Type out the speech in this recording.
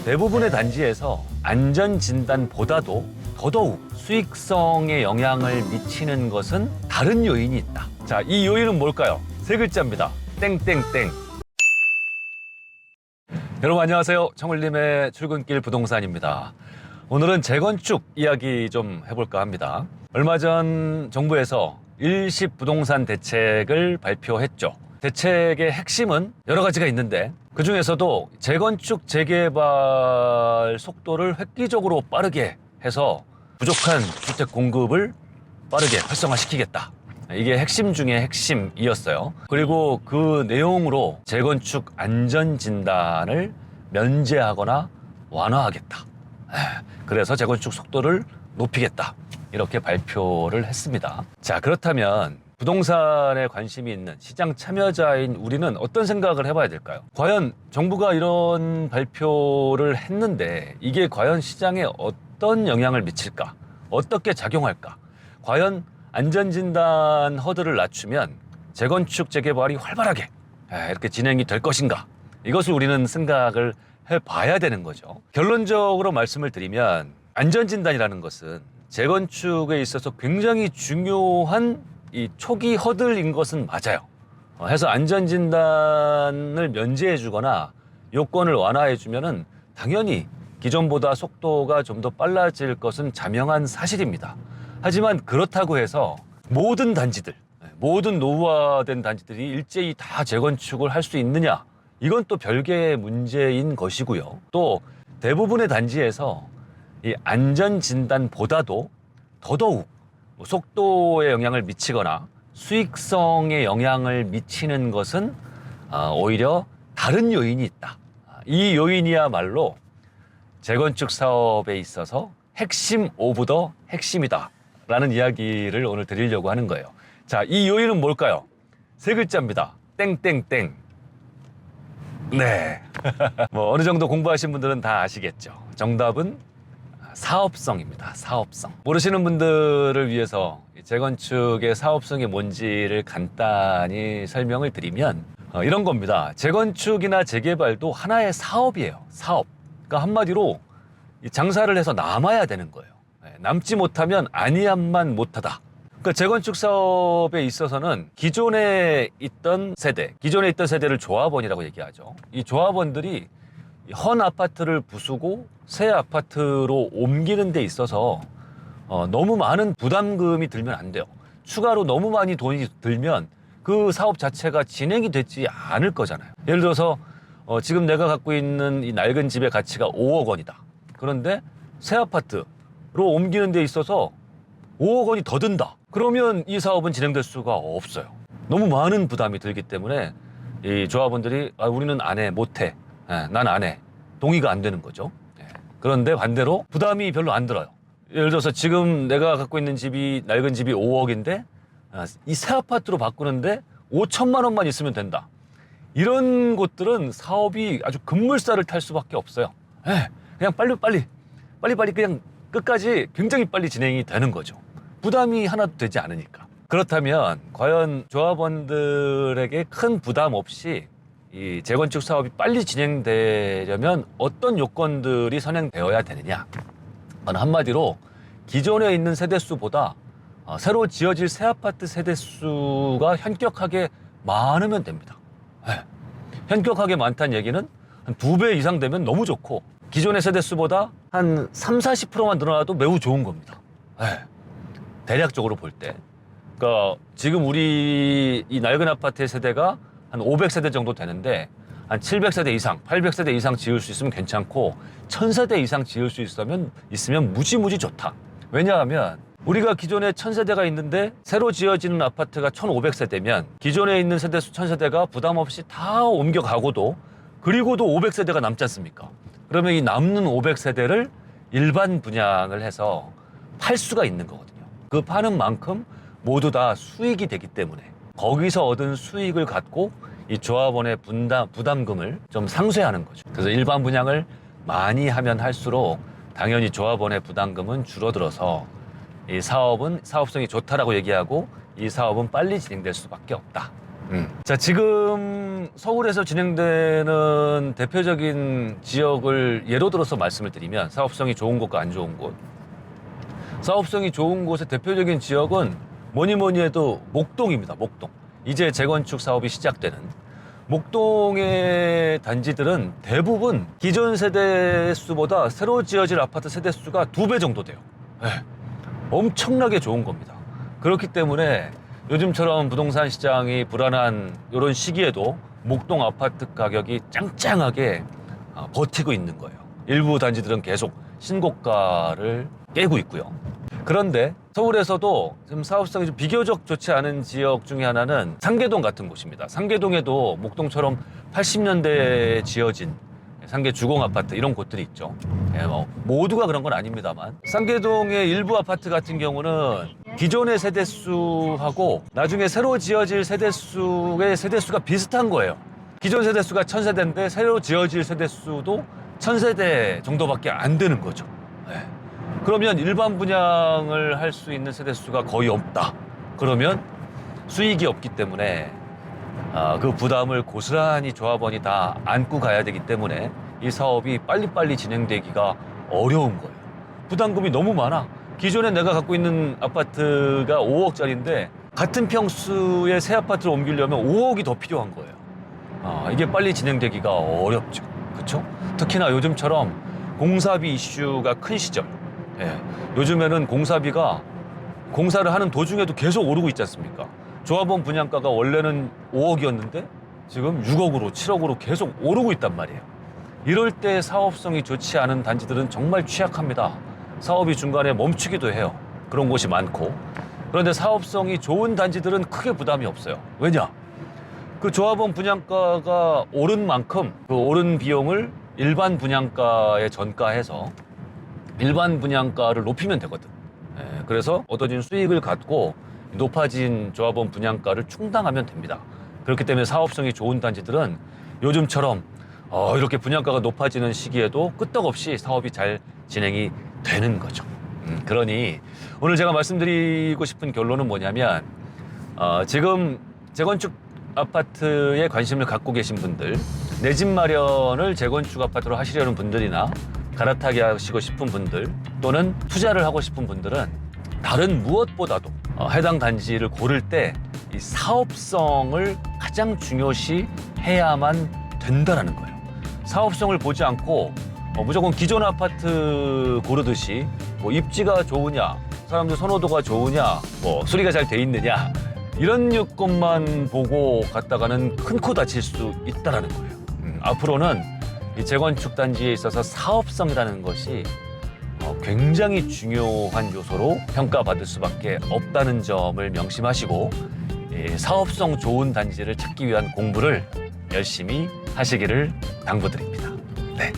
대부분의 단지에서 안전진단보다도 더더욱 수익성에 영향을 미치는 것은 다른 요인이 있다. 자, 이 요인은 뭘까요? 세 글자입니다. 땡땡땡. 여러분 안녕하세요. 청울림의 출근길 부동산입니다. 오늘은 재건축 이야기 좀 해볼까 합니다. 얼마 전 정부에서 일시 부동산 대책을 발표했죠. 대책의 핵심은 여러 가지가 있는데 그중에서도 재건축 재개발 속도를 획기적으로 빠르게 해서 부족한 주택 공급을 빠르게 활성화시키겠다. 이게 핵심 중에 핵심이었어요. 그리고 그 내용으로 재건축 안전진단을 면제하거나 완화하겠다. 그래서 재건축 속도를 높이겠다. 이렇게 발표를 했습니다. 자, 그렇다면 부동산에 관심이 있는 시장 참여자인 우리는 어떤 생각을 해봐야 될까요? 과연 정부가 이런 발표를 했는데 이게 과연 시장에 어떤 영향을 미칠까? 어떻게 작용할까? 과연 안전진단 허들을 낮추면 재건축 재개발이 활발하게 이렇게 진행이 될 것인가? 이것을 우리는 생각을 해봐야 되는 거죠. 결론적으로 말씀을 드리면 안전진단이라는 것은 재건축에 있어서 굉장히 중요한 이 초기 허들인 것은 맞아요. 해서 안전진단을 면제해 주거나 요건을 완화해 주면은 당연히 기존보다 속도가 좀 더 빨라질 것은 자명한 사실입니다. 하지만 그렇다고 해서 모든 단지들, 모든 노후화된 단지들이 일제히 다 재건축을 할 수 있느냐? 이건 또 별개의 문제인 것이고요. 또 대부분의 단지에서 이 안전진단보다도 더더욱 속도에 영향을 미치거나 수익성에 영향을 미치는 것은 오히려 다른 요인이 있다. 이 요인이야말로 재건축 사업에 있어서 핵심 오브 더 핵심이다 라는 이야기를 오늘 드리려고 하는 거예요. 자, 이 요인은 뭘까요? 세 글자입니다. 땡땡땡. 네. 뭐 어느 정도 공부하신 분들은 다 아시겠죠. 정답은 사업성입니다. 사업성. 모르시는 분들을 위해서 재건축의 사업성이 뭔지를 간단히 설명을 드리면 이런 겁니다. 재건축이나 재개발도 하나의 사업이에요. 사업. 그러니까 한마디로 장사를 해서 남아야 되는 거예요. 남지 못하면 아니함만 못하다. 그러니까 재건축 사업에 있어서는 기존에 있던 세대를 조합원이라고 얘기하죠. 이 조합원들이 헌 아파트를 부수고 새 아파트로 옮기는 데 있어서 너무 많은 부담금이 들면 안 돼요. 추가로 너무 많이 돈이 들면 그 사업 자체가 진행이 되지 않을 거잖아요. 예를 들어서 지금 내가 갖고 있는 이 낡은 집의 가치가 5억 원이다. 그런데 새 아파트로 옮기는 데 있어서 5억 원이 더 든다. 그러면 이 사업은 진행될 수가 없어요. 너무 많은 부담이 들기 때문에 이 조합원들이 우리는 안 해, 못 해. 난 안 해. 동의가 안 되는 거죠. 그런데 반대로 부담이 별로 안 들어요. 예를 들어서 지금 내가 갖고 있는 집이 낡은 집이 5억인데 이 새 아파트로 바꾸는데 5천만 원만 있으면 된다. 이런 곳들은 사업이 아주 급물살을 탈 수밖에 없어요. 그냥 빨리 그냥 끝까지 굉장히 빨리 진행이 되는 거죠. 부담이 하나도 되지 않으니까. 그렇다면 과연 조합원들에게 큰 부담 없이 이 재건축 사업이 빨리 진행되려면 어떤 요건들이 선행되어야 되느냐? 한마디로 기존에 있는 세대수보다 새로 지어질 새 아파트 세대수가 현격하게 많으면 됩니다. 현격하게 많다는 얘기는 한 2배 이상 되면 너무 좋고 기존의 세대수보다 한 30-40%만 늘어나도 매우 좋은 겁니다. 대략적으로 볼 때. 그러니까 지금 우리 이 낡은 아파트의 세대가 한 500세대 정도 되는데 한 700세대 이상, 800세대 이상 지을 수 있으면 괜찮고 1000세대 이상 지을 수 있으면 무지무지 좋다. 왜냐하면 우리가 기존에 1000세대가 있는데 새로 지어지는 아파트가 1500세대면 기존에 있는 세대수 1000세대가 부담 없이 다 옮겨가고도 그리고도 500세대가 남지 않습니까? 그러면 이 남는 500세대를 일반 분양을 해서 팔 수가 있는 거거든요. 그 파는 만큼 모두 다 수익이 되기 때문에 거기서 얻은 수익을 갖고 이 조합원의 부담금을 좀 상쇄하는 거죠. 그래서 일반 분양을 많이 하면 할수록 당연히 조합원의 부담금은 줄어들어서 이 사업은 사업성이 좋다라고 얘기하고 이 사업은 빨리 진행될 수밖에 없다. 자, 지금 서울에서 진행되는 대표적인 지역을 예로 들어서 말씀을 드리면 사업성이 좋은 곳과 안 좋은 곳. 사업성이 좋은 곳의 대표적인 지역은 뭐니 해도 목동입니다. 목동. 이제 재건축 사업이 시작되는 목동의 단지들은 대부분 기존 세대수보다 새로 지어질 아파트 세대수가 2배 정도 돼요. 네. 엄청나게 좋은 겁니다. 그렇기 때문에 요즘처럼 부동산 시장이 불안한 이런 시기에도 목동 아파트 가격이 짱짱하게 버티고 있는 거예요. 일부 단지들은 계속 신고가를 깨고 있고요. 그런데 서울에서도 지금 사업성이 좀 비교적 좋지 않은 지역 중에 하나는 상계동 같은 곳입니다. 상계동에도 목동처럼 80년대에 지어진 상계 주공 아파트 이런 곳들이 있죠. 모두가 그런 건 아닙니다만 상계동의 일부 아파트 같은 경우는 기존의 세대수하고 나중에 새로 지어질 세대수의 세대수가 비슷한 거예요. 기존 세대수가 1000세대인데 새로 지어질 세대수도 1000세대 정도밖에 안 되는 거죠. 그러면 일반 분양을 할 수 있는 세대수가 거의 없다. 그러면 수익이 없기 때문에 그 부담을 고스란히 조합원이 다 안고 가야 되기 때문에 이 사업이 빨리빨리 진행되기가 어려운 거예요. 부담금이 너무 많아. 기존에 내가 갖고 있는 아파트가 5억짜리인데 같은 평수의 새 아파트를 옮기려면 5억이 더 필요한 거예요. 이게 빨리 진행되기가 어렵죠. 그렇죠? 특히나 요즘처럼 공사비 이슈가 큰 시절. 요즘에는 공사비가 공사를 하는 도중에도 계속 오르고 있지 않습니까? 조합원 분양가가 원래는 5억이었는데 지금 6억으로 7억으로 계속 오르고 있단 말이에요. 이럴 때 사업성이 좋지 않은 단지들은 정말 취약합니다. 사업이 중간에 멈추기도 해요. 그런 곳이 많고. 그런데 사업성이 좋은 단지들은 크게 부담이 없어요. 왜냐? 그 조합원 분양가가 오른 만큼 그 오른 비용을 일반 분양가에 전가해서 일반 분양가를 높이면 되거든. 그래서 얻어진 수익을 갖고 높아진 조합원 분양가를 충당하면 됩니다. 그렇기 때문에 사업성이 좋은 단지들은 요즘처럼 이렇게 분양가가 높아지는 시기에도 끄떡없이 사업이 잘 진행이 되는 거죠. 그러니 오늘 제가 말씀드리고 싶은 결론은 뭐냐면 지금 재건축 아파트에 관심을 갖고 계신 분들, 내 집 마련을 재건축 아파트로 하시려는 분들이나 갈아타게 하시고 싶은 분들 또는 투자를 하고 싶은 분들은 다른 무엇보다도 해당 단지를 고를 때 이 사업성을 가장 중요시 해야만 된다는 거예요. 사업성을 보지 않고 무조건 기존 아파트 고르듯이 뭐 입지가 좋으냐, 사람들 선호도가 좋으냐, 뭐 수리가 잘 돼 있느냐 이런 요건만 보고 갔다가는 큰 코 다칠 수 있다는 거예요. 앞으로는 이 재건축 단지에 있어서 사업성이라는 것이 굉장히 중요한 요소로 평가받을 수밖에 없다는 점을 명심하시고 사업성 좋은 단지를 찾기 위한 공부를 열심히 하시기를 당부드립니다. 네.